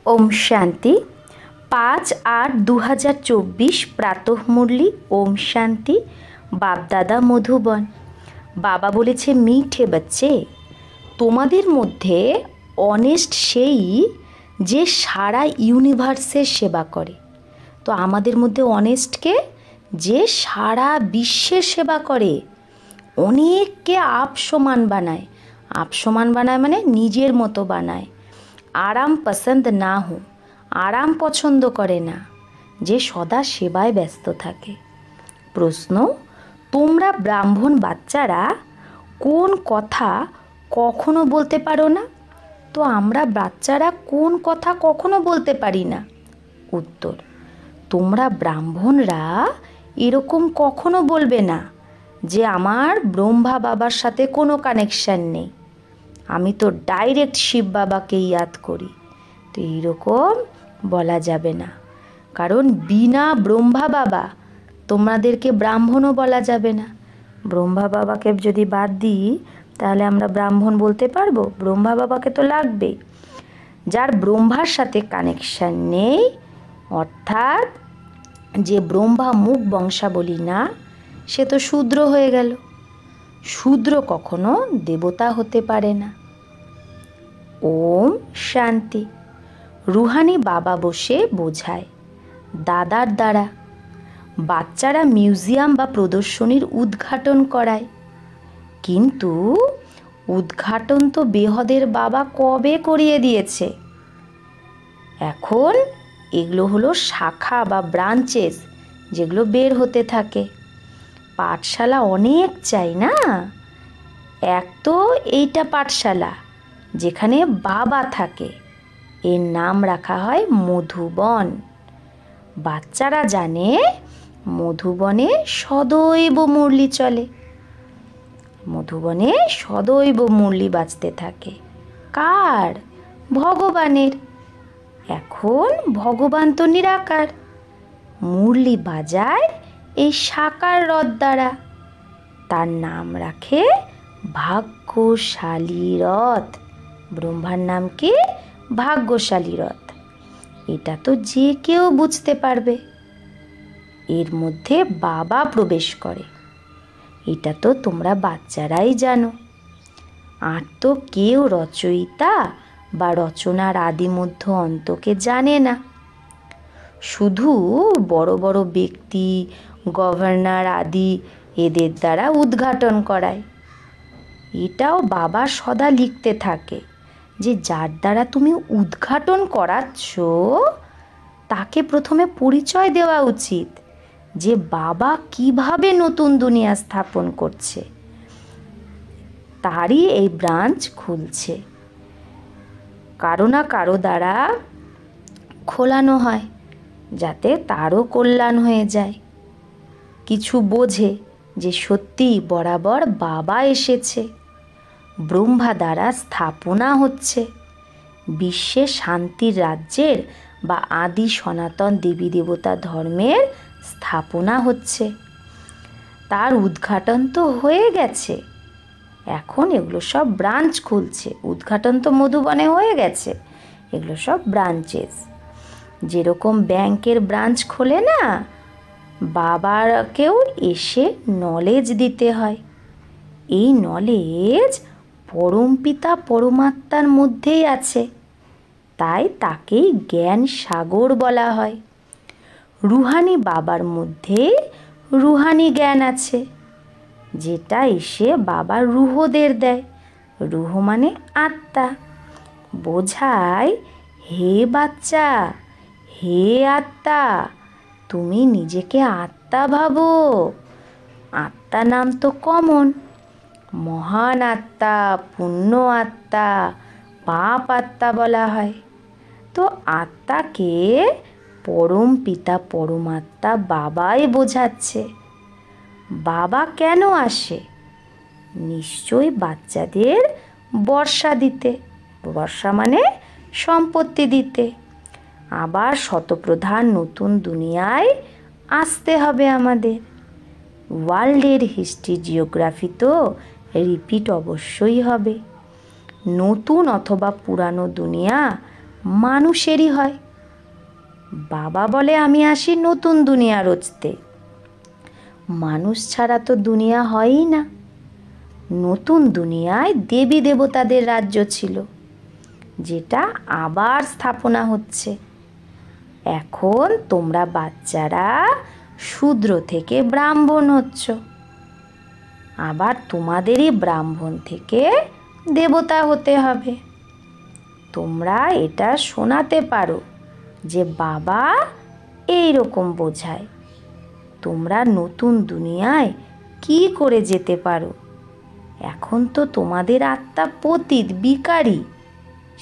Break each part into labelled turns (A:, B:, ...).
A: ओम शांति 5/8/2024 प्रातः मुरली। ओम शांति। बाप दादा मधुबन। बाबा बोलेছে মিঠে बच्चे তোমাদের মধ্যে অনেস্ট সেই যে সারা ইউনিভার্সের সেবা করে। তো আমাদের মধ্যে অনেস্টকে যে সারা বিশ্বের সেবা করে, অনেককে আপসমান বানায়। আপসমান বানায় মানে নিজের মতো বানায়। আরাম পছন্দ না হো, আরাম পছন্দ করে না, যে সদা সেবায় ব্যস্ত থাকে। প্রশ্ন, তোমরা ব্রাহ্মণ বাচ্চারা কোন কথা কখনো বলতে পারো না? তো আমরা বাচ্চারা কোন কথা কখনো বলতে পারি না? উত্তর, তোমরা ব্রাহ্মণরা এরকম কখনো বলবে না যে আমার ব্রহ্মা বাবার সাথে কোনো কানেকশান নেই, আমি তো ডাইরেক্ট শিব বাবাকে ইয়াদ করি। তো এইরকম বলা যাবে না, কারণ বিনা ব্রহ্মা বাবা তোমাদেরকে ব্রাহ্মণও বলা যাবে না। ব্রহ্মা বাবাকে যদি বাদ দিই তাহলে আমরা ব্রাহ্মণ বলতে পারবো? ব্রহ্মা বাবাকে তো লাগবেই। যার ব্রহ্মার সাথে কানেকশান নেই, অর্থাৎ যে ব্রহ্মা মুখ বংশাবলী না, সে তো শূদ্র হয়ে গেল। শূদ্র কখনো দেবতা হতে পারে না। ওম শান্তি। রুহানি বাবা বসে বোঝায় দাদার দ্বারা। বাচ্চারা মিউজিয়াম বা প্রদর্শনীর উদ্ঘাটন করায়, কিন্তু উদ্ঘাটন তো বেহদের বাবা কবে করিয়ে দিয়েছে। এখন এগুলো হলো শাখা বা ব্রাঞ্চেস, যেগুলো বের হতে থাকে। পাঠশালা অনেক চাই না? এক তো এইটা পাঠশালা যেখানে বাবা থাকে, এর নাম রাখা হয় মধুবন। বাচ্চারা জানে মধুবনে সদৈব মুরলি চলে, মধুবনে সদৈব মুরলি বাজতে থাকে। কার? ভগবানের। এখন ভগবান তো নিরাকার, মুরলি বাজায় এই সাকার রথ দ্বারা। তার নাম রাখে ভাগ্যশালী রথ। ব্রহ্মার নাম কি? ভাগ্যশালী রথ। এটা তো যে কেউ বুঝতে পারবে। এর মধ্যে বাবা প্রবেশ করে, এটা তো তোমরা বাচ্চারাই জানো। আর তো কেউ রচয়িতা বা রচনার আদি মধ্য অন্তকে জানে না। শুধু বড় বড় ব্যক্তি, গভর্নর আদি এদের দ্বারা উদ্ঘাটন করায়। এটাও বাবা সদা লিখতে থাকে যে যার দ্বারা তুমি উদ্ঘাটন করাচ্ছ তাকে প্রথমে পরিচয় দেওয়া উচিত যে বাবা কিভাবে নতুন দুনিয়া স্থাপন করছে। তারই এই ব্রাঞ্চ খুলছে, কারো না কারো দ্বারা খোলানো হয় যাতে তারও কল্যাণ হয়ে যায়। কিছু বোঝে যে সত্যি বরাবর বাবা এসেছে, ব্রহ্মা দ্বারা স্থাপনা হচ্ছে, বিশ্বে শান্তির রাজ্যের বা আদি সনাতন দেবী দেবতা ধর্মের স্থাপনা হচ্ছে। তার উদ্ঘাটন তো হয়ে গেছে, এখন এগুলো সব ব্রাঞ্চ খুলছে। উদ্ঘাটন তো মধুবনে হয়ে গেছে, এগুলো সব ব্রাঞ্চেস। যেরকম ব্যাংকের ব্রাঞ্চ খোলে না, বাবাকেও এসে নলেজ দিতে হয়। এই নলেজ পরমপিতা পরমাত্মার মধ্যেই আছে, তাই তাকেই জ্ঞান সাগর বলা হয়। রুহানি বাবার মধ্যে রুহানি জ্ঞান আছে, যেটা এসে বাবা রুহদের দেয়। রুহ মানে আত্মা, বোঝায় হে বাচ্চা, হে আত্মা, তুমি নিজেকে আত্মা ভাবো। আত্মা নাম তো কমন, মহান আত্মা, পুণ্য আত্মা, পাপ আত্মা বলা হয়। তো আত্মাকে পরম পিতা পরমাত্মা বাবাই বোঝাচ্ছে। বাবা কেন আসে? নিশ্চয়ই বাচ্চাদের বর্ষা দিতে, বর্ষা মানে সম্পত্তি দিতে। আবার শতপ্রধান নতুন দুনিয়ায় আসতে হবে আমাদের। ওয়ার্ল্ডের হিস্ট্রি জিওগ্রাফি তো রিপিট অবশ্যই হবে। নতুন অথবা পুরানো দুনিয়া মানুষেরই হয়। বাবা বলে আমি আসি নতুন দুনিয়া রচতে। মানুষ ছাড়া তো দুনিয়া হয়ই না। নতুন দুনিয়ায় দেবী দেবতাদের রাজ্য ছিল, যেটা আবার স্থাপনা হচ্ছে। এখন তোমরা বাচ্চারা শূদ্র থেকে ব্রাহ্মণ হচ্ছ, আবার তোমাদেরই ব্রাহ্মণ থেকে দেবতা হতে হবে। তোমরা এটা শোনাতে পারো যে বাবা এই রকম বোঝায়। তোমরা নতুন দুনিয়ায় কি করে যেতে পারো? এখন তো তোমাদের আত্মা পতিত, বিকারী,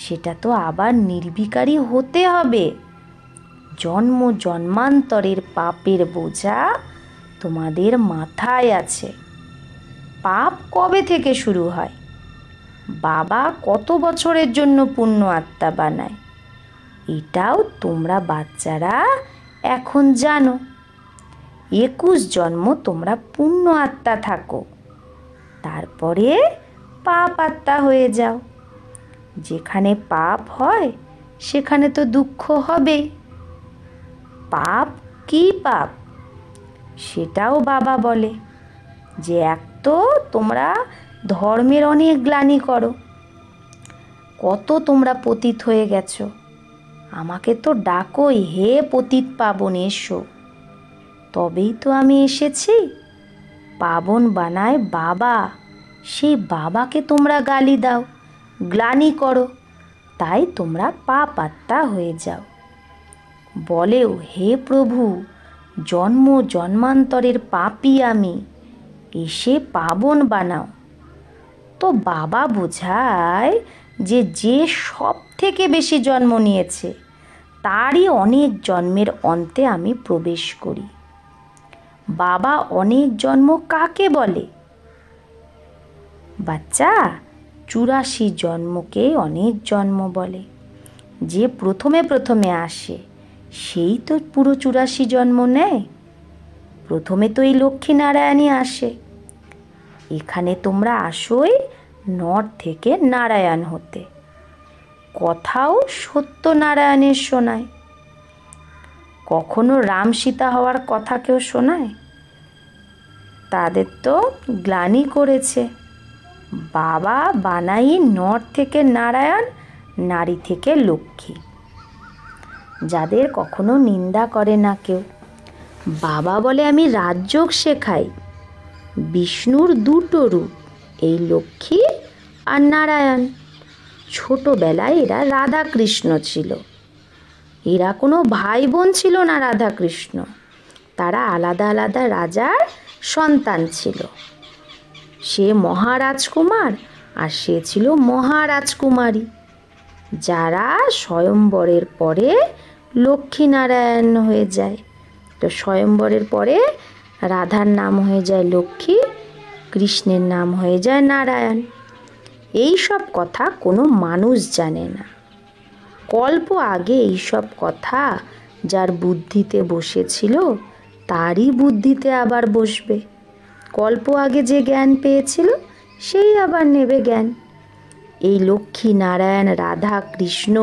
A: সেটা তো আবার নির্বিকারী হতে হবে। জন্ম জন্মান্তরের পাপের বোঝা তোমাদের মাথায় আছে। পাপ কবে থেকে শুরু হয়? বাবা কত বছরের জন্য পুণ্য আত্মা বানায়, এটাও তোমরা বাচ্চারা এখন জানো। 21 জন্ম তোমরা পুণ্য আত্মা থাকো, তারপরে পাপ আত্মা হয়ে যাও। যেখানে পাপ হয় সেখানে তো দুঃখ হবেই। পাপ কি পাপ সেটাও বাবা বলে যে এক তো তোমরা ধর্মের অনেক গ্লানি করো, কত তোমরা পতিত হয়ে গেছো। আমাকে তো ডাকোই, হে পতিত পাবন এসো। তবেই তো আমি এসেছি। পাবন বানায় বাবা, সেই বাবাকে তোমরা গালি দাও, গ্লানি করো, তাই তোমরা পাপ আত্মা হয়ে যাও। বলেও, হে প্রভু, জন্ম জন্মান্তরের পাপী আমি, এসে পাবন বানাও। তো বাবা বোঝায় যে যে সব থেকে বেশি জন্ম নিয়েছে তারই অনেক জন্মের অন্তে আমি প্রবেশ করি। বাবা অনেক জন্ম কাকে বলে? বাচ্চা, 84 জন্মকে অনেক জন্ম বলে। যে প্রথমে প্রথমে আসে সেই তো পুরো 84 জন্ম নেয়। প্রথমে তো এই লক্ষ্মীনারায়ণই আসে। এখানে তোমরা আসোই নর থেকে নারায়ণ হতে। কথাও সত্যনারায়ণের শোনায়। কখনো রাম সীতা হওয়ার কথা কেউ শোনায়? তাদের তো গ্লানি করেছে। বাবা বানাই নর থেকে নারায়ণ, নারী থেকে লক্ষ্মী, যাদের কখনো নিন্দা করে না কেউ। বাবা বলে আমি রাজযোগ শেখাই। বিষ্ণুর দুটো রূপ, এই লক্ষ্মী আর নারায়ণ। ছোটবেলায় এরা রাধা কৃষ্ণ ছিল। এরা কোনো ভাই বোন ছিল না রাধা কৃষ্ণ, তারা আলাদা আলাদা রাজার সন্তান ছিল। সে মহারাজকুমার আর সে ছিল মহারাজকুমারী, যারা স্বয়ম্বরের পরে লক্ষ্মীনারায়ণ হয়ে যায়। তো স্বয়ম্বরের পরে রাধার নাম হয়ে যায় লক্ষ্মী, কৃষ্ণের নাম হয়ে যায় নারায়ণ। এই সব কথা কোনো মানুষ জানে না। কল্প আগে এইসব কথা যার বুদ্ধিতে বসেছিল তারই বুদ্ধিতে আবার বসবে। কল্প আগে যে জ্ঞান পেয়েছিল সেই আবার নেবে জ্ঞান। এই লক্ষ্মী নারায়ণ রাধা কৃষ্ণ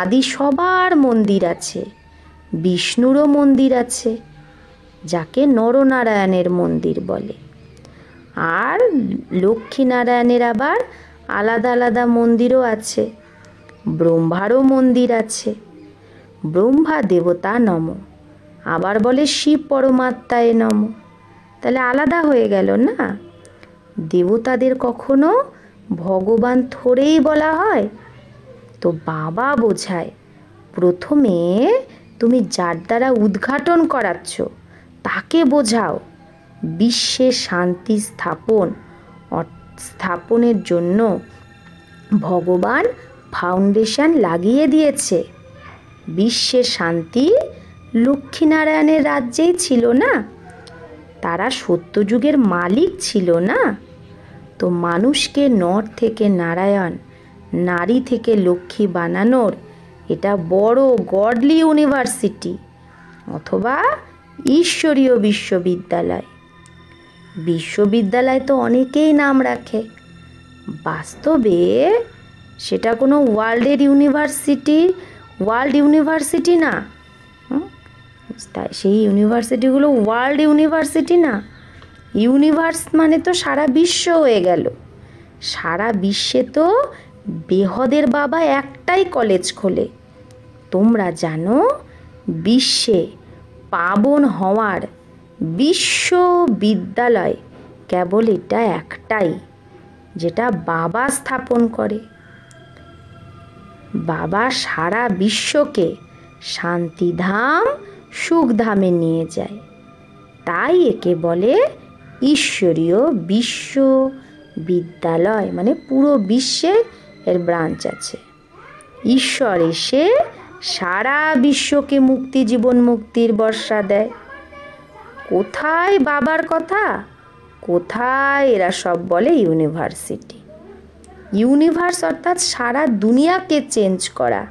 A: আদি সবার মন্দির আছে। বিষ্ণুরও মন্দির আছে, যাকে নরনারায়ণের মন্দির বলে। আর লক্ষ্মীনারায়ণের আবার আলাদা আলাদা মন্দিরও আছে। ব্রহ্মারও মন্দির আছে। ব্রহ্মা দেবতা নম, আবার বলে শিব পরমাত্মায় নম। তাহলে আলাদা হয়ে গেল না? দেবতাদের কখনো ভগবান থোড়েই বলা হয়? তো বাবা বোঝায়, প্রথমে তুমি যার দ্বারা উদ্ঘাটন করাচ্ছ তাকে বোঝাও। বিশ্বে শান্তি স্থাপনের জন্য ভগবান ফাউন্ডেশন লাগিয়ে দিয়েছে। বিশ্বের শান্তি লক্ষ্মীনারায়ণের রাজ্যেই ছিল না? তারা সত্যযুগের মালিক ছিল না? তো মানুষকে নর থেকে নারায়ণ, নারী থেকে লক্ষ্মী বানানোর এটা বড় গডলি ইউনিভার্সিটি অথবা ঈশ্বরীয় বিশ্ববিদ্যালয়। বিশ্ববিদ্যালয় তো অনেকেই নাম রাখে, বাস্তবে সেটা কোনো ওয়ার্ল্ড ইউনিভার্সিটি না। তাই সেই ইউনিভার্সিটিগুলো ওয়ার্ল্ড ইউনিভার্সিটি না। ইউনিভার্স মানে তো সারা বিশ্ব হয়ে গেল। সারা বিশ্বে তো বেহদের বাবা একটাই কলেজ খোলে। তোমরা জানো বিশ্বে পাবন হওয়ার বিশ্ববিদ্যালয় কেবল এটা একটাই, যেটা বাবা স্থাপন করে। বাবা সারা বিশ্বকে শান্তিধাম সুখধামে নিয়ে যায়। তাই একে বলে ঈশ্বরীয় বিশ্ববিদ্যালয়। মানে পুরো বিশ্বে এর ব্রাঞ্চ আছে। ঈশ্বর এসে সারা বিশ্বকে মুক্তি, জীবন মুক্তির বর্ষা দেয়। কোথায় বাবার কথা, কোথায় এরা সব বলে ইউনিভার্সিটি। ইউনিভার্স অর্থাৎ সারা দুনিয়াকে চেঞ্জ করা,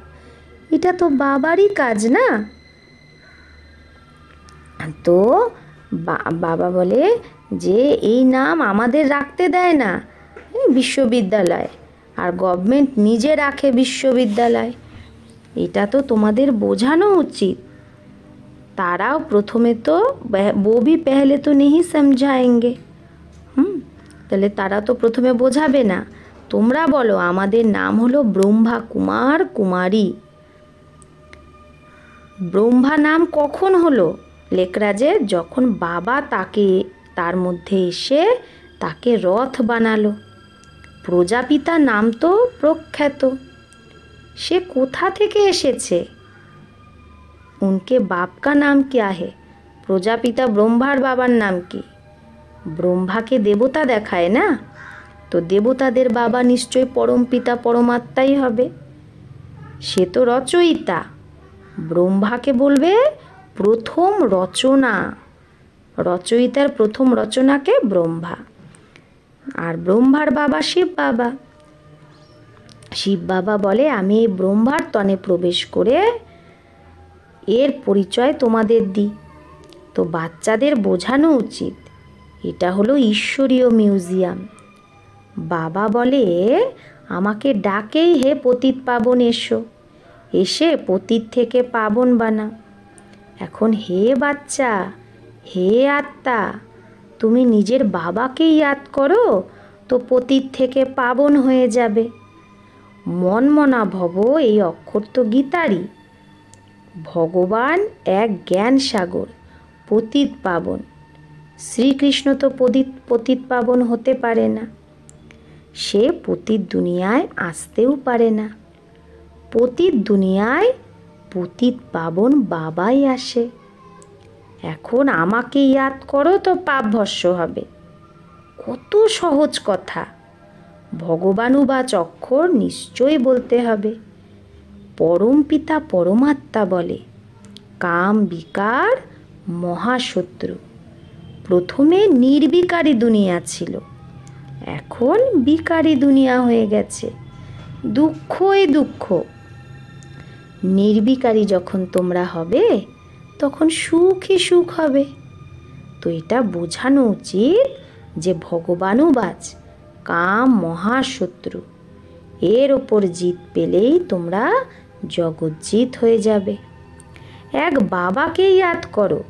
A: এটা তো বাবারই কাজ না। তো বাবা বলে যে এই নাম আমাদের রাখতে দেয় না বিশ্ববিদ্যালয়, আর গভর্নমেন্ট নিজে রাখে বিশ্ববিদ্যালয়। এটা তো তোমাদের বোঝানো উচিত। তারাও প্রথমে তো वो भी पहले तो नहीं समझाएंगे। তাহলে তারা তো প্রথমে বোঝাবে না। তোমরা বলো আমাদের নাম হলো ব্রহ্মা কুমার কুমারী। ব্রহ্মা নাম কখন হলো লেকরাজে? যখন বাবা তার মধ্যে এসে তাকে রথ বানালো। প্রজাপিতা নাম তো প্রখ্যাত, সে কোথা থেকে এসেছে? उनके बाप का नाम क्या है? প্রজাপিতা ব্রহ্মার বাবার নাম কি? ব্রহ্মাকে দেবতা দেখায় না, তো দেবতাদের বাবা নিশ্চয়ই পরম পিতা পরমাত্মাই হবে। সে তো রচয়িতা। ব্রহ্মাকে বলবে প্রথম রচনা। রচয়িতার প্রথম রচনাকে ব্রহ্মা। আর ব্রহ্মার বাবা শিব বাবা। শিব বাবা বলে আমি এই ব্রহ্মার তনে প্রবেশ করে এর পরিচয় তোমাদের দিই। তো বাচ্চাদের বোঝানো উচিত এটা হলো ঈশ্বরীয় মিউজিয়াম। বাবা বলে আমাকে ডাকেই হে পতিত পাবন এসো, এসে পতিত থেকে পাবন বানা। এখন হে বাচ্চা, হে আত্মা, তুমি নিজের বাবাকে ইয়াদ করো তো পতিত থেকে পাবন হয়ে যাবে। মনমনা ভব এই অক্ষর তো গীতারই। ভগবান এক জ্ঞান সাগর, পতিত পাবন। শ্রীকৃষ্ণ তো পতিত পাবন হতে পারে না, সে পতিত দুনিয়ায় আসতেও পারে না। পতিত দুনিয়ায় পতিত পাবন বাবাই আসে। এখন আমাকে ইয়াদ করো তো পাপ ভস্য হবে। কত সহজ কথা। ভগবানুবাচ অক্ষর নিশ্চয়ই বলতে হবে। পরম পিতা পরমাত্মা বলে কাম বিকার মহাশত্রু। প্রথমে নির্বিকারী দুনিয়া ছিল, এখন বিকারী দুনিয়া হয়ে গেছে। দুঃখই দুঃখ। নির্বিকারী যখন তোমরা হবে তখন সুখই সুখ হবে। তো এটা বোঝানো উচিত যে ভগবানুবাচ কাম মহাশত্রু, এর ওপর জিত পেলেই তোমরা জগজ্জিত হয়ে যাবে। এক বাবাকে ইয়াদ করো,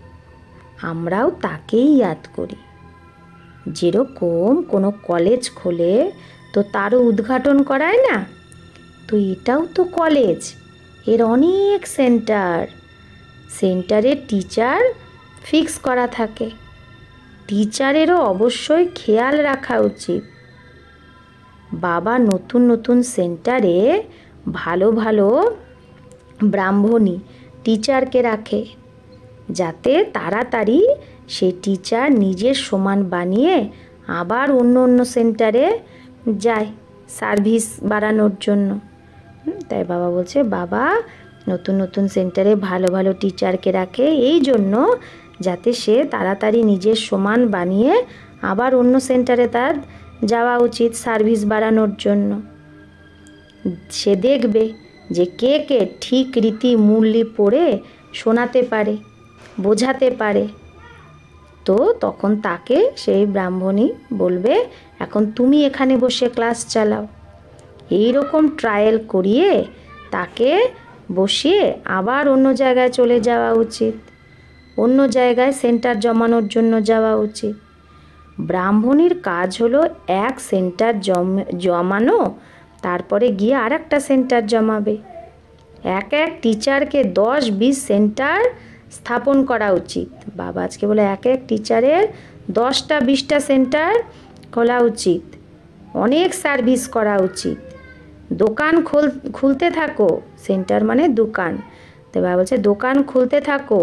A: আমরাও তাকেই ইয়াদ করি। যেরকম কোনো কলেজ খোলে তো তারও উদ্ঘাটন করায় না, তো এটাও তো কলেজ। এর অনেক সেন্টারে টিচার ফিক্স করা থাকে। টিচারেরও অবশ্যই খেয়াল রাখা উচিত। বাবা নতুন নতুন সেন্টারে ভালো ভালো ব্রাহ্মণী টিচারকে রাখে, যাতে তাড়াতাড়ি সেই টিচার নিজের সমান বানিয়ে আবার অন্য অন্য সেন্টারে যায় সার্ভিস বাড়ানোর জন্য। তাই বাবা বলছে বাবা নতুন নতুন সেন্টারে ভালো ভালো টিচারকে রাখে এই জন্য, যাতে সে তাড়াতাড়ি নিজের সমান বানিয়ে আবার অন্য সেন্টারে তার যাওয়া উচিত সার্ভিস বাড়ানোর জন্য। সে দেখবে যে কে কে ঠিক রীতি মূল্যে পড়ে শোনাতে পারে, বোঝাতে পারে। তো তখন তাকে সেই ব্রাহ্মণী বলবে এখন তুমি এখানে বসে ক্লাস চালাও। এই রকম ট্রায়াল করিয়ে তাকে বসিয়ে আবার অন্য জায়গায় চলে যাওয়া উচিত, অন্য জায়গায় সেন্টার জমানোর জন্য যাওয়া উচিত। ব্রাহ্মণীর কাজ হলো এক সেন্টার জমানো, তারপরে গিয়ে আর একটা সেন্টার জমাবে। এক এক টিচারকে 10-20 সেন্টার স্থাপন করা উচিত। বাবা আজকে বলে এক এক টিচারের 10টা-20টা সেন্টার খোলা উচিত, অনেক সার্ভিস করা উচিত। দোকান খুলতে থাকো, সেন্টার মানে দোকান, তো বাবা বলছে দোকান খুলতে থাকো,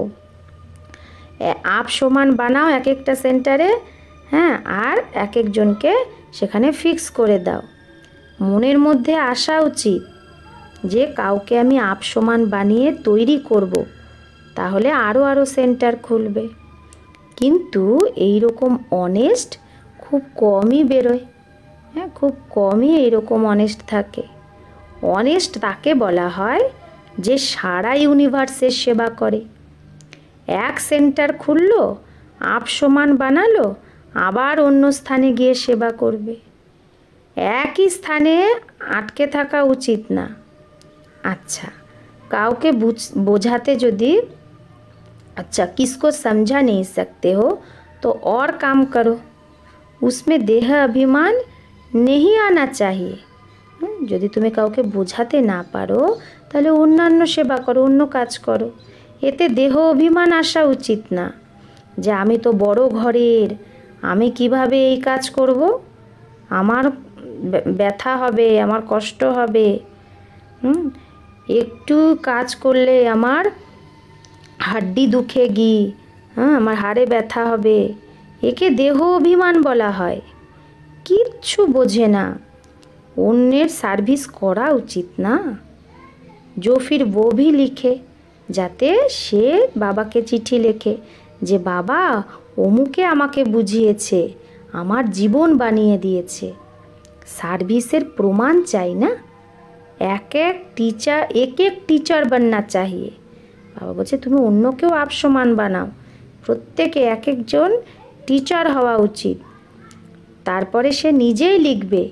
A: আপ সমান বানাও এক একটা সেন্টারে, হ্যাঁ, আর এক একজনকে সেখানে ফিক্স করে দাও। মনের মধ্যে আসা উচিত যে কাউকে আমি আপ সমান বানিয়ে তৈরি করব, তাহলে আরও সেন্টার খুলবে। কিন্তু এই রকম অনেস্ট খুব কমই বেরোয়, হ্যাঁ, খুব কমই এইরকম অনেস্ট থাকে। অনেস্ট তাকে বলা হয় যে সারা ইউনিভার্সের সেবা করে। এক সেন্টার খুললো, আপ সমান বানালো, আবার অন্য স্থানে গিয়ে সেবা করবে। একই স্থানে আটকে থাকা উচিত না। अच्छा, काउके बुझाते यदि अच्छा किसको समझा नहीं सकते हो तो और काम करो, उसमें देह अभिमान नहीं आना चाहिए। यदि तुम्हें काउके बुझाते ना पारो ताहले अन्यान्य सेवा करो, अन्य काज करो, एते देह अभिमान आसा उचित ना जे आमी तो बड़ो घरेर, आमी किभाबे एई काज करब, आमार व्यथा हबे, आमार कष्ट हबे, একটু কাজ করলে আমার হাড্ডি দুখেগি, হ্যাঁ, আমার হাড়ে ব্যথা হবে, একে দেহ অভিমান বলা হয়। কিচ্ছু বোঝে না, অন্যের সার্ভিস করা উচিত না। जो फिर वो भी लिखे, যাতে সে বাবাকে চিঠি লেখে যে বাবা অমুকে আমাকে বুঝিয়েছে, আমার জীবন বানিয়ে দিয়েছে। সার্ভিসের প্রমাণ চাই না, এক এক টিচার बनना चाहिए। বাবা বলছে তুমি অন্যকেও আপ সমান বানাও, প্রত্যেকে এক একজন টিচার হওয়া উচিত। তারপরে সে নিজেই লিখবে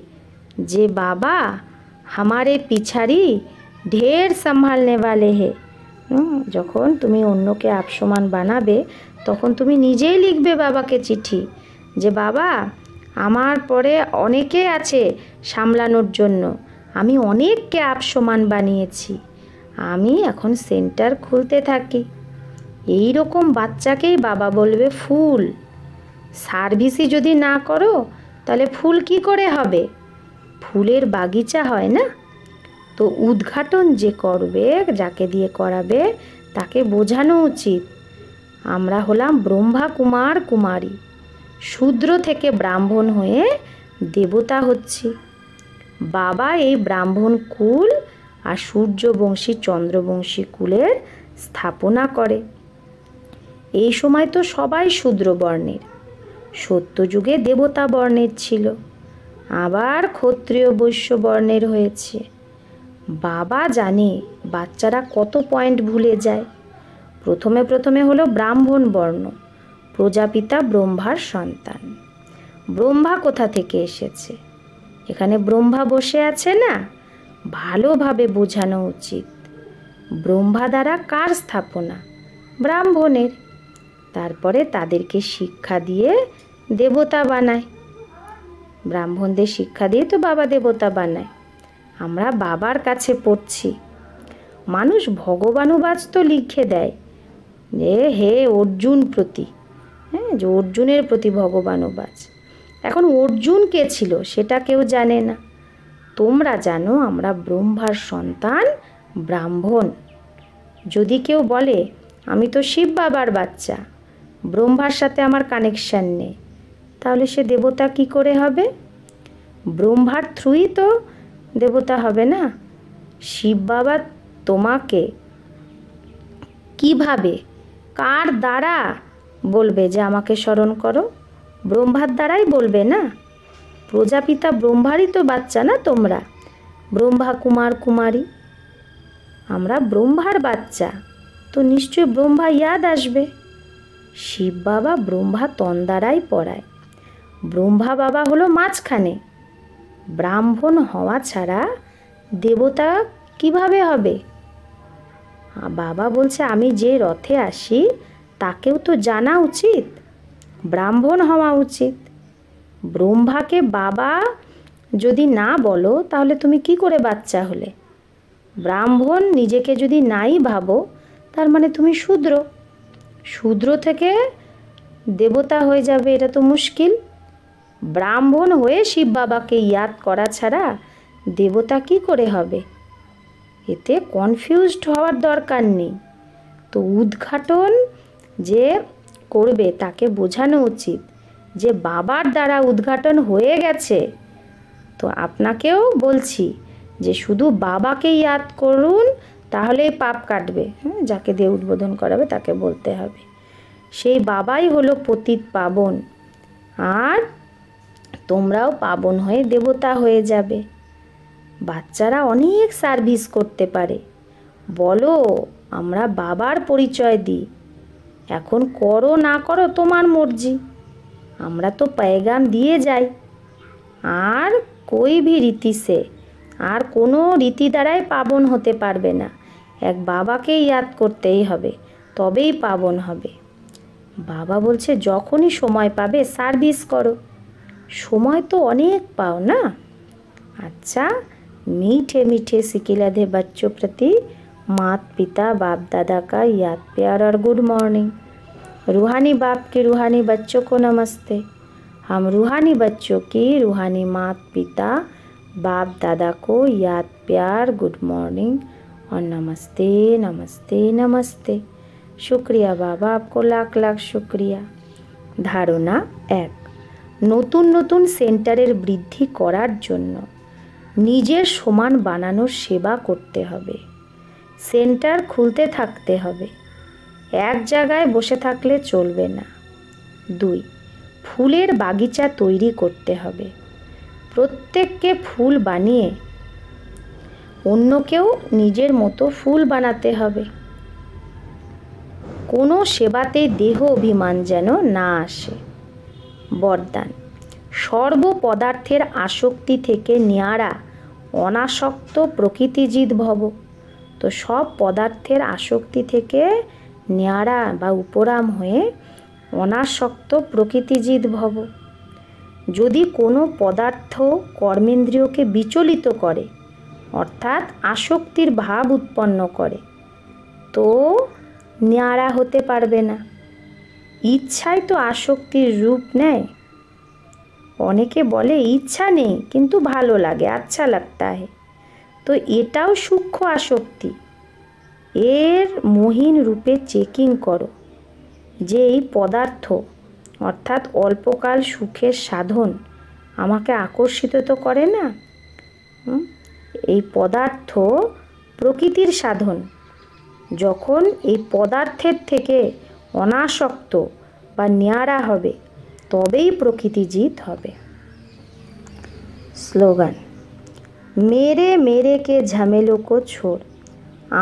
A: যে বাবা हमारे पिछाड़ी ढेर संभालने वाले हैं। যখন তুমি অন্যকে আপ সমান বানাবে তখন তুমি নিজেই লিখবে বাবাকে চিঠি যে বাবা আমার পরে অনেকে আছে সামলানোর জন্য, আমি অনেককে আপ সমান বানিয়েছি, আমি এখন সেন্টার খুলতে থাকি। এই রকম বাচ্চাকেই বাবা বলবে ফুল। সার্ভিসই যদি না করো তাহলে ফুল কি করে হবে? ফুলের বাগিচা হয় না? তো উদ্ঘাটন যে করবে, যাকে দিয়ে করাবে, তাকে বোঝানো উচিত আমরা হলাম ব্রহ্মা কুমার কুমারী, শূদ্র থেকে ব্রাহ্মণ হয়ে দেবতা হচ্ছি। বাবা এই ব্রাহ্মণ কুল আর সূর্যবংশী চন্দ্রবংশী কুলের স্থাপনা করে। এই সময় তো সবাই শূদ্র বর্ণের, সত্যযুগে দেবতা বর্ণের ছিল, আবার ক্ষত্রিয় বৈশ্য বর্ণের হয়েছে। বাবা জানে বাচ্চারা কত পয়েন্ট ভুলে যায়। প্রথমে হলো ব্রাহ্মণ বর্ণ, প্রজাপিতা ব্রহ্মার সন্তান। ব্রহ্মা কোথা থেকে এসেছে? এখানে ব্রহ্মা বসে আছে না, ভালোভাবে বোঝানো উচিত। ব্রহ্মা দ্বারা কার স্থাপনা? ব্রাহ্মণের। তারপরে তাদেরকে শিক্ষা দিয়ে দেবতা বানায়। ব্রাহ্মণদের শিক্ষা দিয়ে তো বাবা দেবতা বানায়। আমরা বাবার কাছে পড়ছি। মানুষ ভগবানুবাজ তো লিখে দেয় যে হে অর্জুন প্রতি, হ্যাঁ, যে অর্জুনের প্রতি ভগবানুবাজ। এখন অর্জুন কে ছিল সেটা কেউ জানে না। তোমরা জানো আমরা ব্রহ্মার সন্তান, ব্রাহ্মণ। যদি কেউ বলে আমি তো শিব বাবার বাচ্চা, ব্রহ্মার সাথে আমার কানেকশান নেই, তাহলে সে দেবতা কি করে হবে? ব্রহ্মার থ্রুই তো দেবতা হবে না। শিব বাবা তোমাকে কিভাবে, কার দ্বারা বলবে যে আমাকে স্মরণ করো? ব্রহ্মার দ্বারাই বলবে না। প্রজাপিতা ব্রহ্মারই তো বাচ্চা না তোমরা, ব্রহ্মা কুমার কুমারী। আমরা ব্রহ্মার বাচ্চা, তো নিশ্চয়ই ব্রহ্মা ইয়াদ আসবে। শিব বাবা ব্রহ্মা তন্দ্বারাই পড়ায়। ব্রহ্মা বাবা হলো মাঝখানে। ব্রাহ্মণ হওয়া ছাড়া দেবতা কিভাবে হবে? বাবা বলছে আমি যে রথে আসি তাকেও তো জানা উচিত, ব্রাহ্মণ হওয়া উচিত। ব্রহ্মাকে বাবা যদি না বলো তাহলে তুমি কি করে বাচ্চা হলে? ব্রাহ্মণ নিজেকে যদি নাই ভাবো তার মানে তুমি শূদ্র। শূদ্র থেকে দেবতা হয়ে যাবে, এটা তো মুশকিল। ব্রাহ্মণ হয়ে শিব বাবাকে ইয়াদ করা ছাড়া দেবতা কি করে হবে? এতে কনফিউজড হওয়ার দরকার নেই। তো উদ্ঘাটন যে করবে তাকে বোঝানো উচিত যে বাবার দ্বারা উদ্ঘাটন হয়ে গেছে। তো আপনাকেও বলছি যে শুধু বাবাকে ইয়াদ করুন, তাহলেই পাপ কাটবে। যাকে দিয়ে উদ্বোধন করাবে তাকে বলতে হবে সেই বাবাই হলো পতিত পাবন, আর তোমরাও পাবন হয়ে দেবতা হয়ে যাবে। বাচ্চারা অনেক সার্ভিস করতে পারে, বলো আমরা বাবার পরিচয় দিই, এখন করো না করো তোমার মর্জি, আমরা তো पैगाम দিয়ে যাই। আর कोई भी রীতি সে, আর কোনো রীতি দ্বারাই পাবন হতে পারবে না, এক বাবাকে ইয়াদ করতেই হবে, তবেই পাবন হবে। বাবা বলছে যখনই সময় পাবে সার্ভিস করো, সময় তো অনেক পাও না। अच्छा, मीठे मीठे सिकिलधे बच्चों प्रति मात पिता बाप दादा का याद प्यार और गुड मॉर्निंग। रूहानी बाप के रूहानी बच्चों को नमस्ते। हम रूहानी बच्चों की रूहानी मात पिता बाप दादा को याद प्यार गुड मॉर्निंग और नमस्ते नमस्ते नमस्ते। शुक्रिया बाबा, आपको लाख लाख शुक्रिया। धारणा 1, নতুন নতুন সেন্টারের বৃদ্ধি করার জন্য নিজের সমান বানানোর সেবা করতে হবে। সেন্টার খুলতে থাকতে হবে, এক জায়গায় বসে থাকলে চলবে না। 2, ফুলের বাগিচা তৈরি করতে হবে, প্রত্যেককে ফুল বানিয়ে অন্যকেও নিজের মতো ফুল বানাতে হবে। কোনো সেবাতে দেহ অভিমান যেন না আসে। বরদান, সর্ব পদার্থের আসক্তি থেকে নিয়ারা অনাসক্ত প্রকৃতিজিৎ ভব। তো সব পদার্থের আসক্তি থেকে নিয়ারা বা উপরাম হয়ে অনাসক্ত প্রকৃতিজিৎ ভব। যদি কোনো পদার্থ কর্মেন্দ্রিয়কে বিচলিত করে, অর্থাৎ আসক্তির ভাব উৎপন্ন করে, তো নিয়ারা হতে পারবে না। ইচ্ছাই তো আসক্তির রূপ নেয়। অনেকে বলে ইচ্ছা নেই কিন্তু ভালো লাগে, আচ্ছা লাগতা है, তো এটাও সূক্ষ্ম আসক্তি। এর মহিন রূপে চেকিং করো যে এই পদার্থ অর্থাৎ অল্পকাল সুখের সাধন আমাকে আকর্ষিত তো করে না। এই পদার্থ প্রকৃতির সাধন। যখন এই পদার্থের থেকে অনাসক্ত বা নিয়ারা হবে তবেই প্রকৃতিজিৎ হবে। স্লোগান, মেরে মেরে কে ঝামেলো কো ছোড়।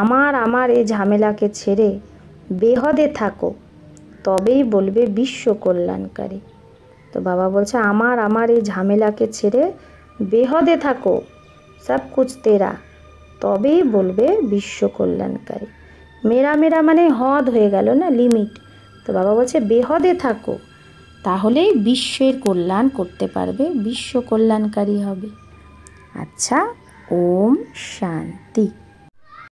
A: আমার আমার এই ঝামেলাকে ছেড়ে বেহদে থাকো, তবেই বলবে বিশ্ব কল্যাণকারী। তো বাবা বলছে আমার আমার এই ঝামেলাকে ছেড়ে বেহদে থাকো, সব কুছ তেরা, তবেই বলবে বিশ্ব কল্যাণকারী। মেরা মেরা মানে হদ হয়ে গেল না, লিমিট। তো বাবা বলছে বেহদে থাকো, তাহলেই বিশ্বের কল্যাণ করতে পারবে, বিশ্ব কল্যাণকারী হবে। আচ্ছা, ওম শান্তি।